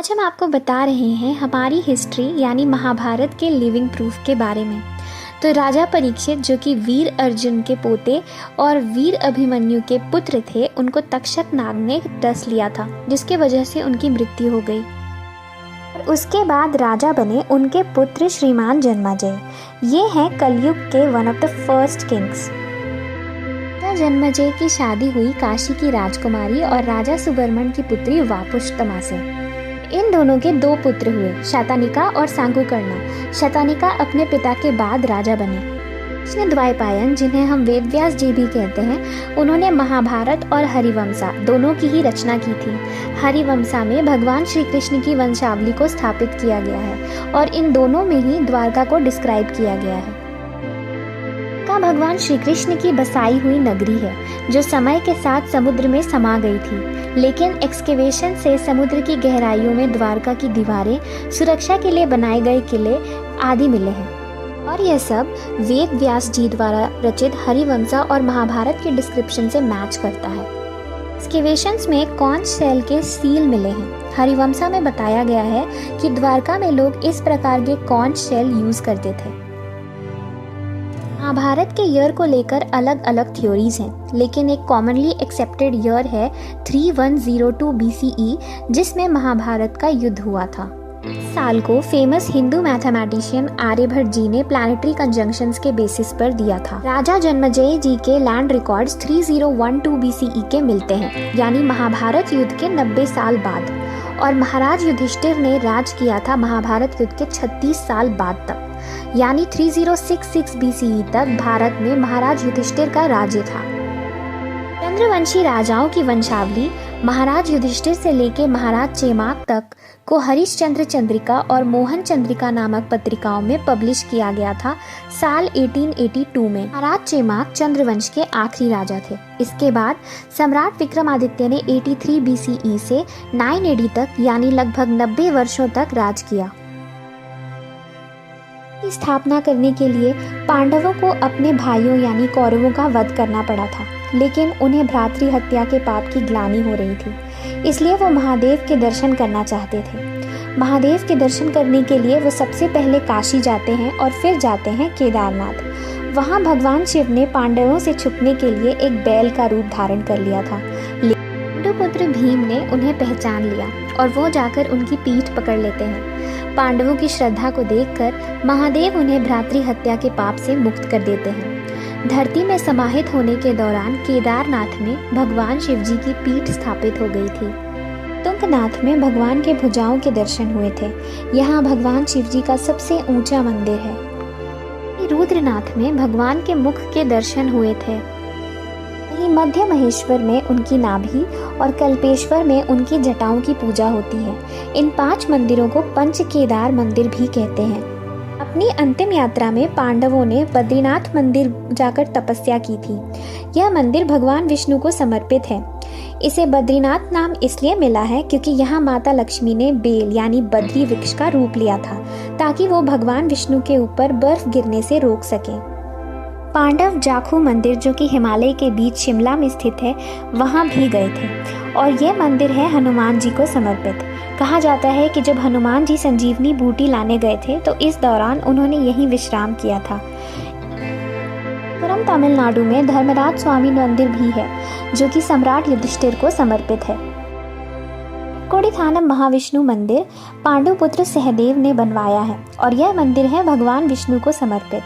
आज हम आपको बता रहे हैं हमारी हिस्ट्री यानी महाभारत के लिविंग प्रूफ के बारे में। तो राजा परीक्षित जो कि वीर अर्जुन के पोते और वीर अभिमन्यु के पुत्र थे, उनको तक्षक नाग ने डस लिया था, जिसके वजह से उनकी मृत्यु हो गई। और उसके बाद राजा बने उनके पुत्र श्रीमान जन्मेजय। ये हैं कलयुग के one of the first kings. जन्मेजय की शादी हुई काशी की राजकुमारी और राजा सुबर्मन की पुत्री वापुष्तमा से। इन दोनों के दो पुत्र हुए, शतानिका और सांगुकर्णा। शतानिका अपने पिता के बाद राजा बने। कृष्ण द्वैपायन, जिन्हें हम वेदव्यास जी भी कहते हैं, उन्होंने महाभारत और हरिवंशा दोनों की ही रचना की थी। हरिवंशा में भगवान श्री कृष्ण की वंशावली को स्थापित किया गया है और इन दोनों में ही द्वारका को डिस्क्राइब किया गया है। भगवान श्री कृष्ण की बसाई हुई नगरी है जो समय के साथ समुद्र में समा गई थी, लेकिन एक्सकेवेशन से समुद्र की गहराइयों में द्वारका की दीवारें, सुरक्षा के लिए बनाए गए किले आदि मिले हैं। और यह सब वेद व्यास जी द्वारा रचित हरिवंशा और महाभारत के डिस्क्रिप्शन से मैच करता है। एक्सकेवेशंस में कॉन्च शेल के सील मिले हैं। हरिवंशा में बताया गया है कि द्वारका में लोग इस प्रकार के कॉन्च शेल यूज करते थे। महाभारत के ईयर को लेकर अलग अलग थ्योरीज हैं, लेकिन एक कॉमनली एक्सेप्टेड ईयर है 3102 BCE, जिसमें महाभारत का युद्ध हुआ था। इस साल को फेमस हिंदू मैथमेटिशियन आर्यभट्ट जी ने प्लैनेटरी कंजंक्शंस के बेसिस पर दिया था। राजा जन्मेजय जी के लैंड रिकॉर्ड्स 3012 BCE के मिलते हैं, यानी महाभारत युद्ध के 90 साल बाद। और महाराज युधिष्ठिर ने राज किया था महाभारत युद्ध के 36 साल बाद तक, यानी 3066 BCE तक भारत में महाराज युधिष्ठिर का राज्य था। चंद्रवंशी राजाओं की वंशावली महाराज युधिष्ठिर से लेकर महाराज चेमाक तक को हरिश्चंद्र चंद्रिका और मोहन चंद्रिका नामक पत्रिकाओं में पब्लिश किया गया था साल 1882 में। महाराज चेमाक चंद्रवंश के आखिरी राजा थे। इसके बाद सम्राट विक्रमादित्य ने 83 BCE से 9 AD तक, यानी लगभग 90 वर्षों तक राज किया। स्थापना करने के लिए पांडवों को अपने भाइयों यानी कौरवों का वध करना पड़ा था, लेकिन उन्हें भ्रातृ हत्या के पाप की ग्लानि हो रही थी, इसलिए वो महादेव के दर्शन करना चाहते थे। महादेव के दर्शन करने के लिए वो सबसे पहले काशी जाते हैं और फिर जाते हैं केदारनाथ। वहाँ भगवान शिव ने पांडवों से छुपने के लिए एक बैल का रूप धारण कर लिया था। पांडुपुत्र भीम ने उन्हें पहचान लिया और वो जाकर उनकी पीठ पकड़ लेते हैं। पांडवों की श्रद्धा को देखकर महादेव उन्हें भ्रातृ हत्या के पाप से मुक्त कर देते हैं। धरती में समाहित होने के दौरान केदारनाथ में भगवान शिव जी की पीठ स्थापित हो गई थी। तुंगनाथ में भगवान के भुजाओं के दर्शन हुए थे। यहाँ भगवान शिव जी का सबसे ऊंचा मंदिर है। रुद्रनाथ में भगवान के मुख के दर्शन हुए थे। मध्य महेश्वर में उनकी नाभि और कल्पेश्वर में उनकी जटाओं की पूजा होती है। इन 5 मंदिरों को पंच केदार मंदिर भी कहते हैं। अपनी अंतिम यात्रा में पांडवों ने बद्रीनाथ मंदिर जाकर तपस्या की थी। यह मंदिर भगवान विष्णु को समर्पित है। इसे बद्रीनाथ नाम इसलिए मिला है क्योंकि यहाँ माता लक्ष्मी ने बेल यानी बद्री वृक्ष का रूप लिया था, ताकि वो भगवान विष्णु के ऊपर बर्फ गिरने से रोक सके। पांडव जाखू मंदिर, जो कि हिमालय के बीच शिमला में स्थित है, वहाँ भी गए थे और ये मंदिर है हनुमान जी को समर्पित। कहा जाता है कि जब हनुमान जी संजीवनी बूटी लाने गए थे तो इस दौरान उन्होंने यहीं विश्राम किया था। तमिलनाडु में धर्मराज स्वामी मंदिर भी है, जो कि सम्राट युधिष्ठिर को समर्पित है। कोडिथानम महाविष्णु मंदिर पांडुपुत्र सहदेव ने बनवाया है और यह मंदिर है भगवान विष्णु को समर्पित।